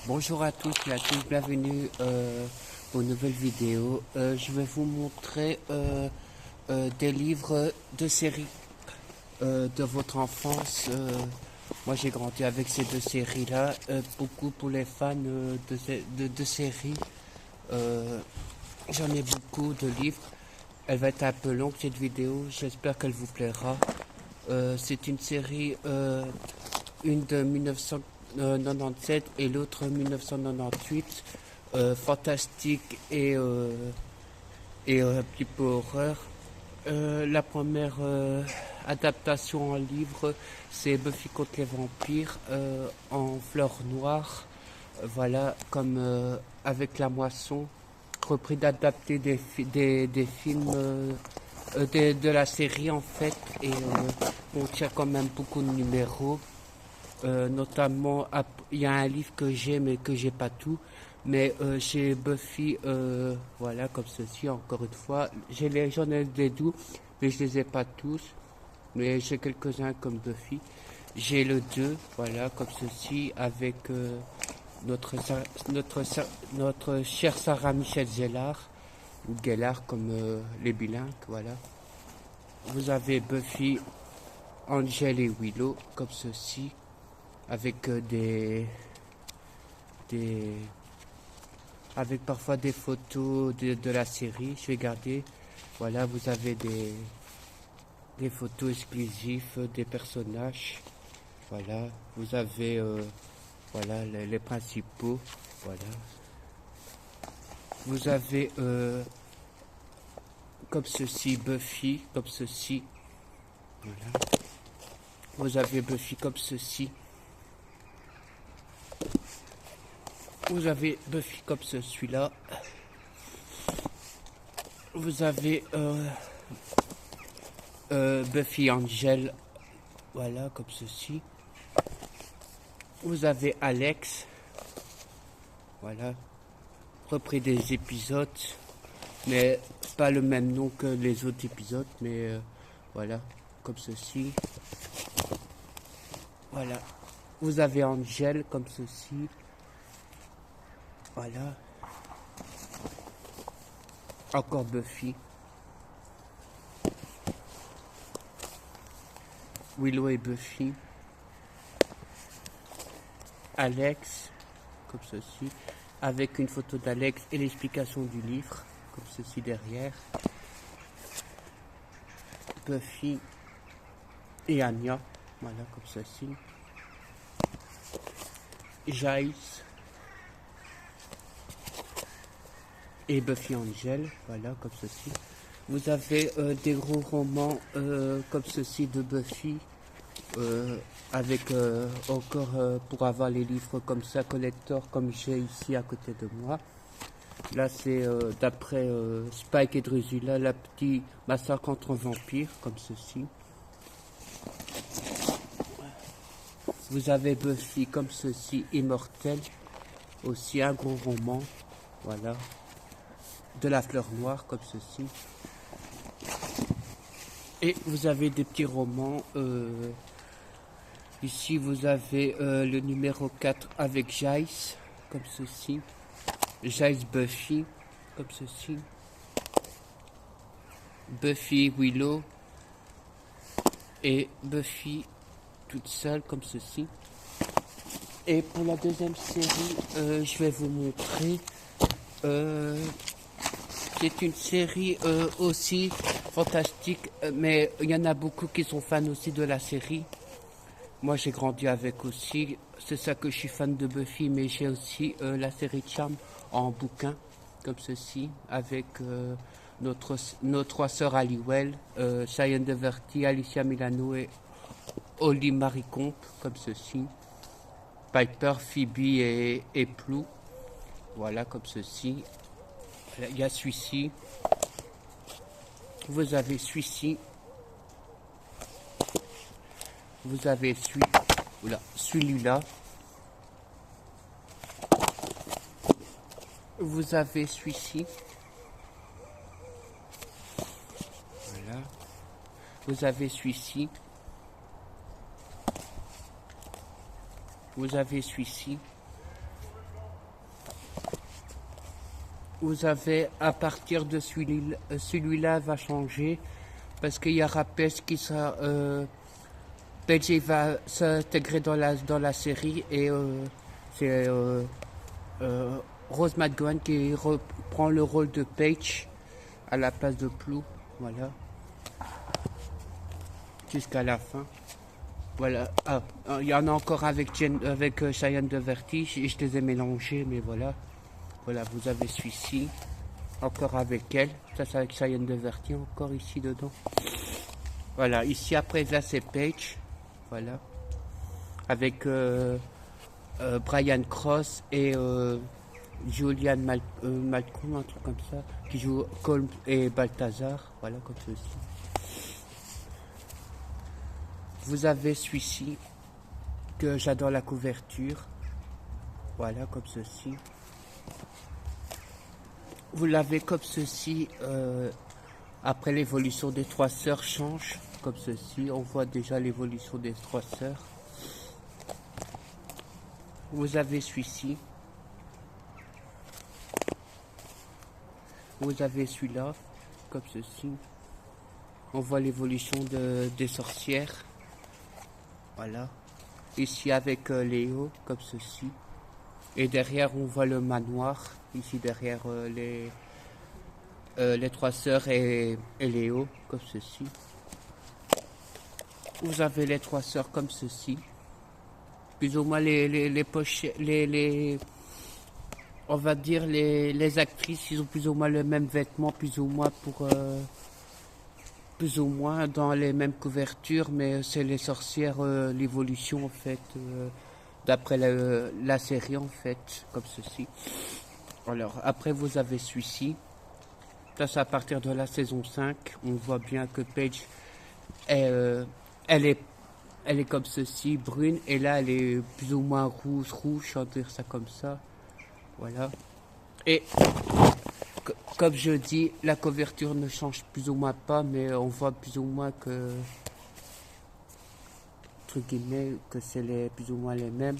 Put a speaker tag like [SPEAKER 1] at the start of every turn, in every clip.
[SPEAKER 1] Bonjour à tous et à tous, bienvenue pour une nouvelle vidéo. Je vais vous montrer des livres de séries de votre enfance. Moi j'ai grandi avec ces deux séries-là, beaucoup pour les fans de séries. J'en ai beaucoup de livres. Elle va être un peu longue cette vidéo, j'espère qu'elle vous plaira. C'est une série, une de 1997 et l'autre 1998, fantastique et un petit peu horreur. La première adaptation en livre, c'est Buffy contre les vampires en fleurs noires. Voilà, comme avec La Moisson, repris d'adapter des films de la série en fait, et on tient quand même beaucoup de numéros. Notamment, il y a un livre que j'ai mais que j'ai pas tout. Mais chez Buffy, voilà, comme ceci, encore une fois. J'en ai des doux, mais je les ai pas tous. Mais j'ai quelques-uns comme Buffy. J'ai le 2, voilà, comme ceci, avec notre chère Sarah Michelle Gellar, ou Gellar comme les bilingues, voilà. Vous avez Buffy, Angel et Willow, comme ceci, avec avec parfois des photos de la série. Je vais garder. Voilà, vous avez des photos exclusives des personnages. Voilà, vous avez voilà les principaux. Voilà, vous avez comme ceci Buffy, comme ceci. Voilà, vous avez Buffy comme ceci. Vous avez Buffy comme celui-là. Vous avez Buffy Angel, voilà, comme ceci. Vous avez Alex, voilà, repris des épisodes, mais pas le même nom que les autres épisodes, mais voilà, comme ceci. Voilà. Vous avez Angel comme ceci. Voilà. Encore Buffy. Willow et Buffy. Alex, comme ceci. Avec une photo d'Alex et l'explication du livre, comme ceci derrière. Buffy et Anya, voilà, comme ceci. Giles et Buffy Angel, voilà, comme ceci. Vous avez des gros romans comme ceci de Buffy, avec encore pour avoir les livres comme ça, collector, comme j'ai ici à côté de moi. Là c'est d'après Spike et Drusilla, la petite massacre contre vampires, comme ceci. Vous avez Buffy comme ceci, Immortel, aussi un gros roman, voilà. De la fleur noire comme ceci. Et vous avez des petits romans. Ici vous avez le numéro 4 avec Giles, comme ceci. Giles Buffy, comme ceci. Buffy Willow. Et Buffy toute seule, comme ceci. Et pour la deuxième série, je vais vous montrer. C'est une série aussi fantastique, mais il y en a beaucoup qui sont fans aussi de la série. Moi j'ai grandi avec aussi, c'est ça que je suis fan de Buffy, mais j'ai aussi la série Charm en bouquin, comme ceci, avec nos trois sœurs Halliwell, Cheyenne Deverty, Alicia Milano et Holly Marie Comte, comme ceci. Piper, Phoebe et Plou, voilà, comme ceci. Il y a celui-ci. Vous avez celui-ci. Vous avez celui-là. Vous avez celui-ci. Voilà. Vous avez celui-ci. Vous avez celui-ci. vous avez à partir de celui-là va changer parce qu'il y aura Paige qui sera Paige il va s'intégrer dans la série et c'est Rose McGowan qui reprend le rôle de Paige à la place de Plou, voilà, jusqu'à la fin. Voilà, il y en a encore avec Cheyenne Doherty, je les ai mélangés, mais voilà. Voilà, vous avez celui-ci, encore avec elle, ça c'est avec Cheyenne Doherty, encore ici dedans. Voilà, ici après là c'est Paige, voilà, avec Brian Cross et Julian Malcolm, un truc comme ça, qui joue Colm et Balthazar, voilà, comme ceci. Vous avez celui-ci, que j'adore la couverture, voilà, comme ceci. Vous l'avez comme ceci, après l'évolution des trois sœurs change, comme ceci, on voit déjà l'évolution des trois sœurs. Vous avez celui-ci. Vous avez celui-là, comme ceci. On voit l'évolution des sorcières. Voilà. Ici avec Léo, comme ceci. Et derrière, on voit le manoir. Ici derrière les trois sœurs et Léo, comme ceci. Vous avez les trois sœurs comme ceci. Plus ou moins les pochettes, on va dire les actrices, ils ont plus ou moins le même vêtement, plus ou moins plus ou moins dans les mêmes couvertures, mais c'est les sorcières, l'évolution en fait, d'après la série en fait, comme ceci. Alors après vous avez celui-ci, ça c'est à partir de la saison 5, on voit bien que Paige, elle est comme ceci, brune, et là elle est plus ou moins rouge, on va dire ça comme ça, voilà. Et comme je dis, la couverture ne change plus ou moins pas, mais on voit plus ou moins que, entre guillemets, que c'est plus ou moins les mêmes.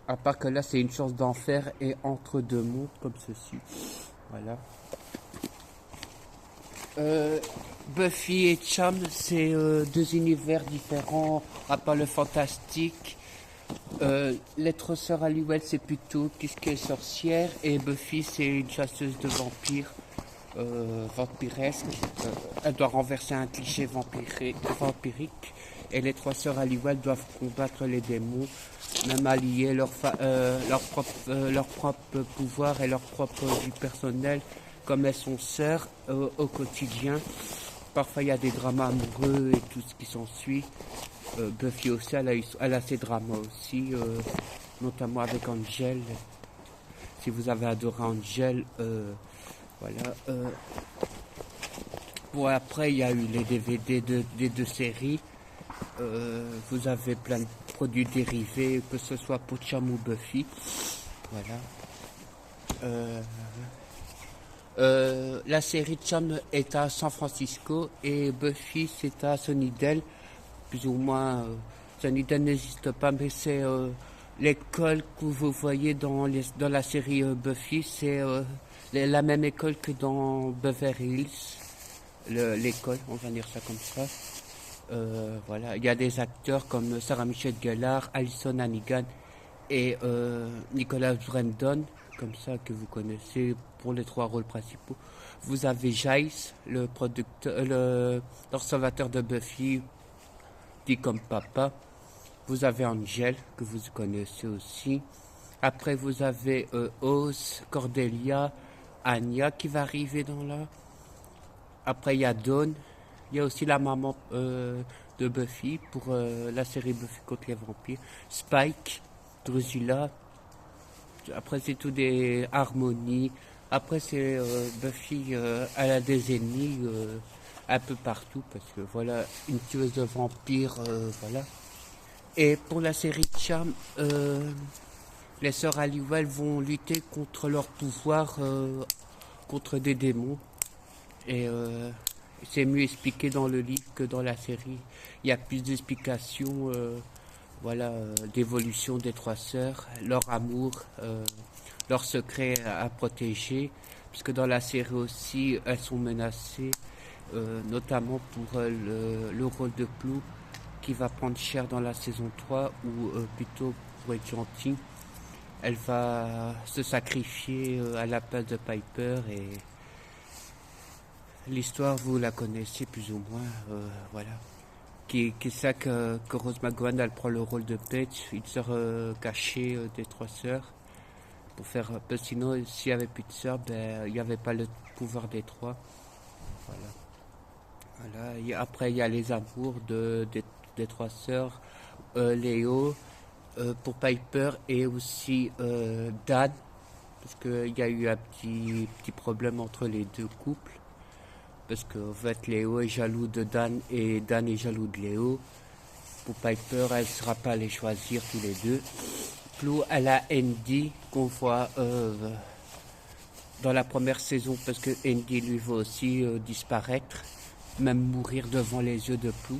[SPEAKER 1] À part que là, c'est une chance d'enfer et entre deux mondes, comme ceci. Voilà. Buffy et Cham, c'est deux univers différents, à part le fantastique. Les trois sœurs Halliwell, c'est plutôt tout ce qui est sorcière, et Buffy, c'est une chasseuse de vampires vampiresque. Elle doit renverser un cliché vampirique, et les trois sœurs Halliwell doivent combattre les démons, même allier leur propre pouvoir et leur propre vie personnelle, comme elles sont sœurs au quotidien. Parfois il y a des dramas amoureux et tout ce qui s'ensuit. Buffy aussi, elle a ses dramas aussi, notamment avec Angel. Si vous avez adoré Angel, voilà. Bon, après, il y a eu les DVD des deux séries. Vous avez plein de produits dérivés, que ce soit pour Cham ou Buffy. Voilà. La série Cham est à San Francisco et Buffy c'est à Sunnydale. Plus ou moins, Sunnydale n'existe pas, mais c'est l'école que vous voyez dans la série Buffy, c'est la même école que dans Beverly Hills, l'école, on va dire ça comme ça. Voilà, il y a des acteurs comme Sarah Michelle Gellar, Alison Hannigan et Nicholas Brendon, comme ça que vous connaissez pour les trois rôles principaux. Vous avez Giles, le conservateur de Buffy, dit comme papa. Vous avez Angel, que vous connaissez aussi. Après, vous avez Oz, Cordelia, Anya qui va arriver dans là. Après, il y a Dawn. Il y a aussi la maman de Buffy pour la série Buffy contre les vampires. Spike, Drusilla. Après, c'est tout des harmonies. Après, c'est Buffy, elle a des ennemis un peu partout parce que voilà, une tueuse de vampires, voilà. Et pour la série Cham, les sœurs Halliwell vont lutter contre leur pouvoir, contre des démons. Et c'est mieux expliqué dans le livre que dans la série. Il y a plus d'explications, voilà, d'évolution des trois sœurs, leur amour, leurs secrets à protéger, puisque dans la série aussi, elles sont menacées, notamment pour le rôle de Plou, qui va prendre cher dans la saison 3, ou plutôt pour être gentille, elle va se sacrifier à la place de Piper, et l'histoire vous la connaissez plus ou moins, voilà. Qui est ça que Rose McGowan elle prend le rôle de Paige, une sœur cachée des trois sœurs, pour faire, parce que sinon s'il n'y avait plus de sœurs, ben il n'y avait pas le pouvoir des trois, voilà. Voilà. Et après il y a les amours des trois sœurs, Léo pour Piper, et aussi Dan, parce qu'il y a eu un petit problème entre les deux couples, parce qu'en fait Léo est jaloux de Dan et Dan est jaloux de Léo. Pour Piper, elle ne sera pas les choisir tous les deux. Plou, elle a Andy qu'on voit dans la première saison, parce que Andy lui va aussi disparaître, même mourir devant les yeux de Plou.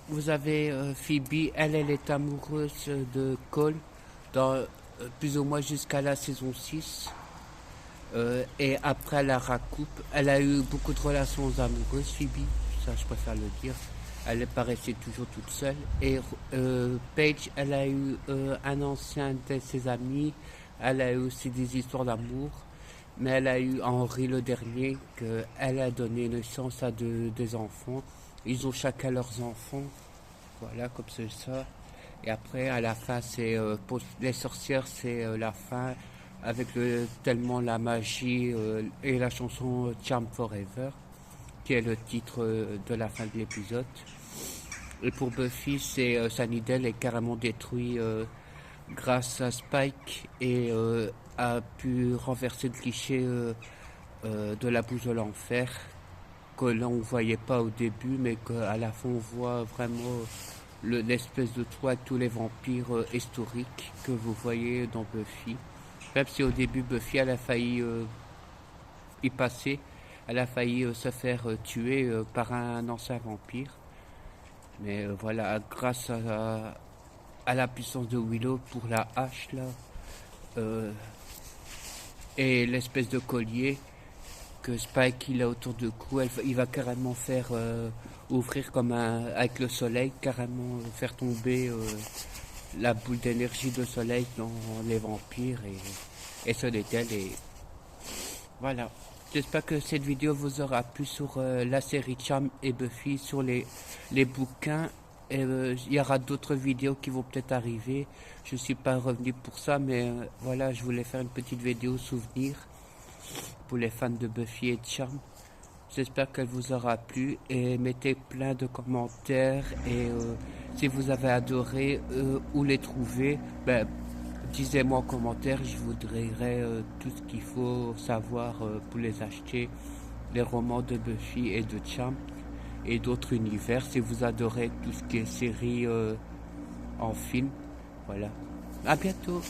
[SPEAKER 1] Vous avez Phoebe, elle est amoureuse de Cole, dans, plus ou moins jusqu'à la saison 6. Et après la racoupe, elle a eu beaucoup de relations amoureuses, Phoebe, ça je préfère le dire. Elle paraissait toujours toute seule. Et Paige, elle a eu un ancien de ses amis, elle a eu aussi des histoires d'amour, mais elle a eu Henry le dernier, qu'elle a donné naissance à des enfants. Ils ont chacun leurs enfants, voilà, comme c'est ça. Et après, à la fin, c'est pour les sorcières, c'est la fin, avec tellement la magie et la chanson Charm Forever, qui est le titre de la fin de l'épisode. Et pour Buffy, c'est Sunnydale est carrément détruit grâce à Spike, et a pu renverser le cliché de la bouche de l'enfer, que l'on ne voyait pas au début, mais qu'à la fin on voit vraiment l'espèce de toit avec tous les vampires historiques que vous voyez dans Buffy. Même si au début Buffy elle a failli y passer, elle a failli se faire tuer par un ancien vampire. Mais voilà, grâce à la puissance de Willow pour la hache là, et l'espèce de collier que Spike il a autour du cou, il va carrément faire ouvrir comme avec le soleil, carrément faire tomber la boule d'énergie de soleil dans les vampires, et ce détail. Et voilà. J'espère que cette vidéo vous aura plu sur la série Charm et Buffy, sur les bouquins. Et il y aura d'autres vidéos qui vont peut-être arriver. Je ne suis pas revenu pour ça, mais voilà, je voulais faire une petite vidéo souvenir pour les fans de Buffy et de Charm. J'espère qu'elle vous aura plu, et mettez plein de commentaires, et si vous avez adoré où les trouver, ben, disez-moi en commentaire, je vous dirai tout ce qu'il faut savoir pour les acheter, les romans de Buffy et de Charm et d'autres univers, si vous adorez tout ce qui est série en film. Voilà. À bientôt.